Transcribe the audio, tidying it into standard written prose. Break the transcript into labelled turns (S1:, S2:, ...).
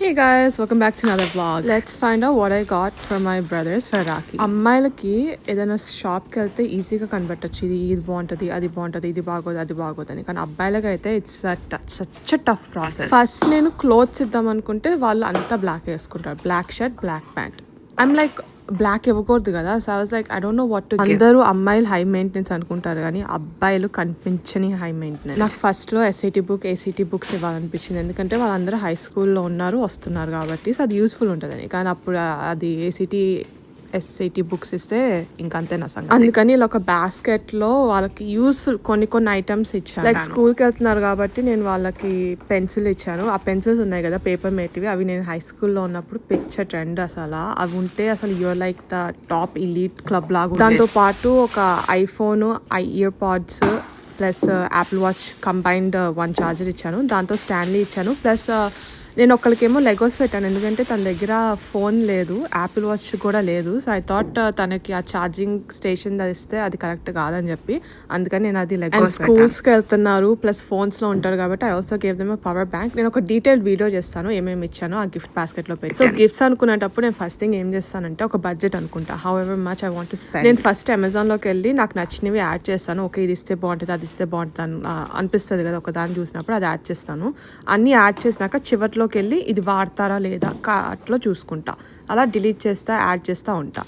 S1: Hey guys, welcome back to another vlog. Let's find out what I got from my brothers for Rakhi. అమ్మాయిలకి ఏదైనా షాప్కి వెళ్తే ఈజీగా కనిపెట్టచ్చు, ఇది బాగుంటుంది, అది బాగుంటుంది, ఇది బాగోదు, అది బాగోదని. కానీ అబ్బాయిలకి అయితే it's such tough process. First నేను క్లోత్స్ ఇద్దాం అనుకుంటే వాళ్ళు అంతా బ్లాక్ వేసుకుంటారు, black shirt, black pant. I'm like black ఇవ్వకూడదు కదా. So I was like I don't know what to give. అందరూ అమ్మాయిలు హై మెయింటెనెన్స్ అనుకుంటారు కానీ అబ్బాయిలు కనిపించని హై మెయింటెనెన్స్. నాకు ఫస్ట్ లో ఎస్ఐటి బుక్, ఏసీటీ బుక్స్ ఇవ్వాలనిపించింది, ఎందుకంటే వాళ్ళందరూ హై స్కూల్లో ఉన్నారు, వస్తున్నారు కాబట్టి. సో అది యూస్ఫుల్ ఉంటుందని. కానీ అప్పుడు అది ఎస్ఐటి బుక్స్ ఇస్తే ఇంకంతే నా సంగతి. అందుకని ఇలా ఒక బాస్కెట్ లో వాళ్ళకి యూస్ఫుల్ కొన్ని ఐటమ్స్ ఇచ్చాను. లైక్ స్కూల్కి వెళ్తున్నారు కాబట్టి నేను వాళ్ళకి పెన్సిల్ ఇచ్చాను. ఆ పెన్సిల్స్ ఉన్నాయి కదా పేపర్ మేటివి, అవి నేను హై స్కూల్లో ఉన్నప్పుడు పిక్చర్ ట్రెండ్. అసలు అవి ఉంటే అసలు you're like the top elite club లాగా. దాంతో పాటు ఒక iPhone, AirPods plus Apple watch combined 1 charger ఇచ్చాను. దాంతో స్టాండ్లీ ఇచ్చాను. ప్లస్ నేను ఒకరికేమో లెగోస్ పెట్టాను, ఎందుకంటే తన దగ్గర ఫోన్ లేదు, యాపిల్ వాచ్ కూడా లేదు. సో ఐ థాట్ తనకి ఆ ఛార్జింగ్ స్టేషన్ ఇస్తే అది కరెక్ట్ కాదని చెప్పి, అందుకని నేను అది లెగోస్. స్కూల్స్కి వెళ్తున్నారు ప్లస్ ఫోన్స్లో ఉంటారు కాబట్టి I also gave them power bank. నేను ఒక డీటెయిల్డ్ వీడియో చేస్తాను ఏమేమి ఇచ్చానో ఆ గిఫ్ట్ బాస్కెట్లో పెట్టి. సో గిఫ్ట్స్ అనుకునేటప్పుడు నేను ఫస్ట్ థింగ్ ఏం చేస్తానంటే ఒక బడ్జెట్ అనుకుంటా, how ever much I want to spend. నేను ఫస్ట్ అమెజాన్లోకి వెళ్ళి నాకు నచ్చినవి యాడ్ చేస్తాను. ఓకే ఇది ఇస్తే బాగుంటుంది, అది ఇస్తే బాగుంటుంది అనిపిస్తుంది కదా ఒక దాన్ని చూసినప్పుడు, అది యాడ్ చేస్తాను. అన్నీ యాడ్ చేసినాక చివర్లో వెళ్ళి ఇది వాడతారా లేదా అట్లా చూసుకుంటా. అలా డిలీట్ చేస్తా, యాడ్ చేస్తూ ఉంటా.